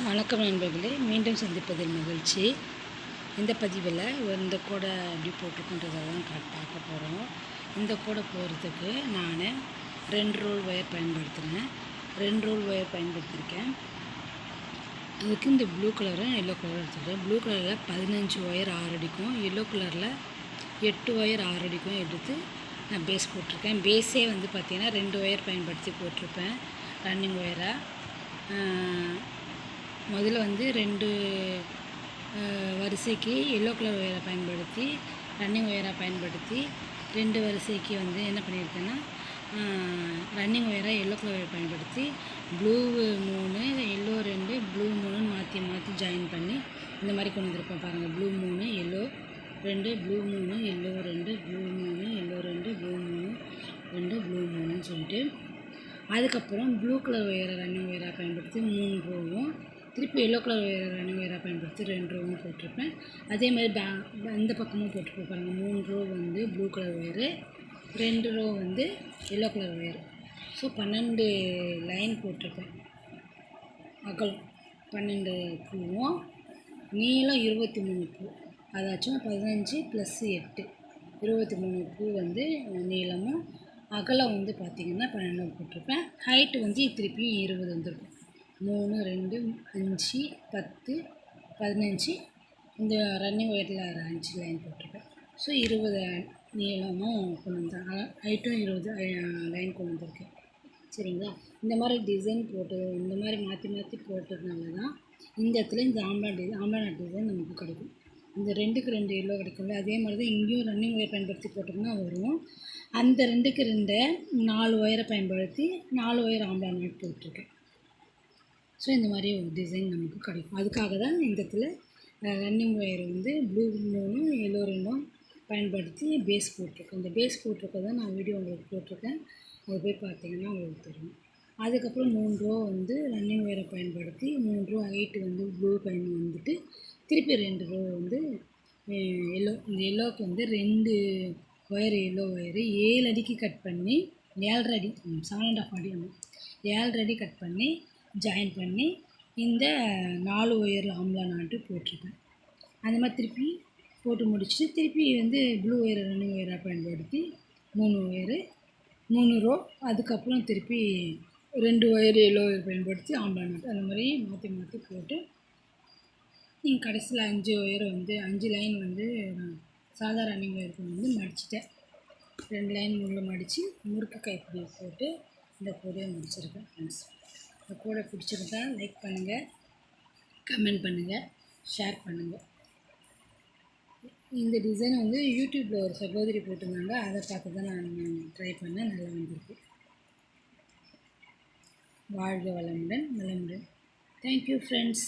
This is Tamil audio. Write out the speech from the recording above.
வணக்கம் நண்பர்களே, மீண்டும் சந்திப்பதில் மகிழ்ச்சி. இந்த பதிவில் இந்த கூடை எப்படி போட்டிருக்கோன்றதை தான் பார்க்க போகிறோம். இந்த கூடை போகிறதுக்கு நான் 2 ரோல் ஒயர் பயன்படுத்துகிறேன். 2 ரோல் ஒயர் பயன்படுத்தியிருக்கேன். அதுக்கு இந்த ப்ளூ கலரும் எல்லோ கலரும் எடுத்துக்கிறேன். ப்ளூ கலரில் 15 ஒயர் 6 அடிக்கும், எல்லோ கலரில் 8 ஒயர் 6 அடிக்கும் எடுத்து நான் பேஸ் போட்டிருக்கேன். பேஸே பார்த்திங்கன்னா 2 ஒயர் பயன்படுத்தி போட்டிருப்பேன் ரன்னிங் ஒயராக. முதல்ல 2 வரிசைக்கு எல்லோ கலர் ஒயரை பயன்படுத்தி ரன்னிங் ஒயராக பயன்படுத்தி 2 வரிசைக்கு என்ன பண்ணியிருக்கேன்னா ரன்னிங் ஒயராக எல்லோ கலர் ஒயரை பயன்படுத்தி ப்ளூ 3 எல்லோ 2 ப்ளூ 3 மாற்றி மாற்றி ஜாயின் பண்ணி இந்த மாதிரி கொண்டு வந்திருப்பேன் பாருங்கள். Blue 3 yellow 2 blue 3 yellow 2 blue 3 yellow 2 blue 3 2 blue 3ன்னு சொல்லிட்டு அதுக்கப்புறம் ப்ளூ கலர் ஒயரை ரன்னிங் ஒயராக பயன்படுத்தி 3 ரோவும் திருப்பி எல்லோ கலர் ஒயர் ரன்னிங் ஒயராக பயன்படுத்தி 2 ரோவும் போட்டிருப்பேன். அதே மாதிரி அந்த பக்கமும் போட்டுருப்பேன் பாருங்கள். 3 row blue colour wire, 2 row yellow colour wire. So 12 line போட்டிருப்பேன். அகலம் 12 பூவும், நீளம் 23 பூ. அதாச்சும் 15 + 8 23 பூ நீளமும், அகலம் பார்த்திங்கன்னா 12 போட்டிருப்பேன். ஹைட்டு திருப்பியும் 20 வந்துருக்கும். 3 2 5 10 15 இந்த ரன்னிங் ஒயரில் 5 லைன் போட்டிருப்பேன். ஸோ 20 நீளமும் கொண்டு வந்தேன், ஹைட்டும் 20 லைன் கொண்டு வந்திருக்கேன். சரிங்களா? இந்த மாதிரி டிசைன் போட்டு இந்த மாதிரி மாற்றி மாற்றி போட்டதுனால தான் இந்த இடத்துல இந்த ஆம்லா டிசைன் நமக்கு கிடைக்கும். இந்த 2க்கு 2 எல்லோ கிடைக்கும்ல, அதே மாதிரி தான் இங்கேயும் ரன்னிங் ஒயர் பயன்படுத்தி போட்டோம்னா வரும். அந்த 2க்கு 2 4 ஒயரை பயன்படுத்தி 4 ஒயர் ஆம்லா நாட் போட்டிருக்கேன். ஸோ இந்த மாதிரி ஒரு டிசைன் நமக்கு கிடைக்கும். அதுக்காக தான் இந்த இடத்துல ரன்னிங் ஒயர் ப்ளூ 3 எல்லோ 2 பயன்படுத்தி பேஸ் போட்டிருக்கேன். இந்த பேஸ் போட்டிருக்கதை நான் வீடியோ உங்களுக்கு போட்டிருக்கேன், அது போய் பார்த்தீங்கன்னா உங்களுக்கு தெரியும். அதுக்கப்புறம் 3 ரோ ரன்னிங் ஒயரை பயன்படுத்தி 3 ரோ ஹைட்டு ப்ளூ வந்துட்டு திருப்பி 2 ரோ எல்லோ. இந்த எல்லோவுக்கு 2 ஒயர் எல்லோ ஒயரு 7 அடிக்கு கட் பண்ணி 7.5 அடி 7.5 அடி 7.5 அடி கட் பண்ணி ஜாயின் பண்ணி இந்த 4 ஒயர் ஆம்லா நாட்டு போட்டிருப்பேன். அந்த மாதிரி திருப்பி போட்டு முடிச்சுட்டு திருப்பி ப்ளூ ஒயரை ரன்னிங் ஒயராக பயன்படுத்தி 3 ஒயரு 3 ரோ, அதுக்கப்புறம் திருப்பி 2 ஒயர் எல்லோ ஒயர் பயன்படுத்தி ஆம்லா நாட்டு அந்த மாதிரி மாற்றி மாற்றி போட்டு நீங்கள் கடைசியில் 5 ஒயர் 5 லைன் நான் சாதா ரன்னிங் ஒயருக்கு மடிச்சிட்டேன். 2 லைன் உள்ள மடித்து முறுக்கு கைப்பிடி போட்டு இந்த கூடையை முடிச்சிருக்கேன். ஃப்ரெண்ட்ஸ், இந்த கூடை பிடிச்சிருந்தா லைக் பண்ணுங்கள், கமெண்ட் பண்ணுங்கள், ஷேர் பண்ணுங்கள். இந்த டிசைன் யூடியூப்பில் ஒரு சகோதரி போட்டிருந்தாங்க, அதை பார்த்து தான் நான் ட்ரை பண்ணேன். நல்லா வந்திருக்கு. வாழ்க வளமுடன், நலமுடன். Thank you friends.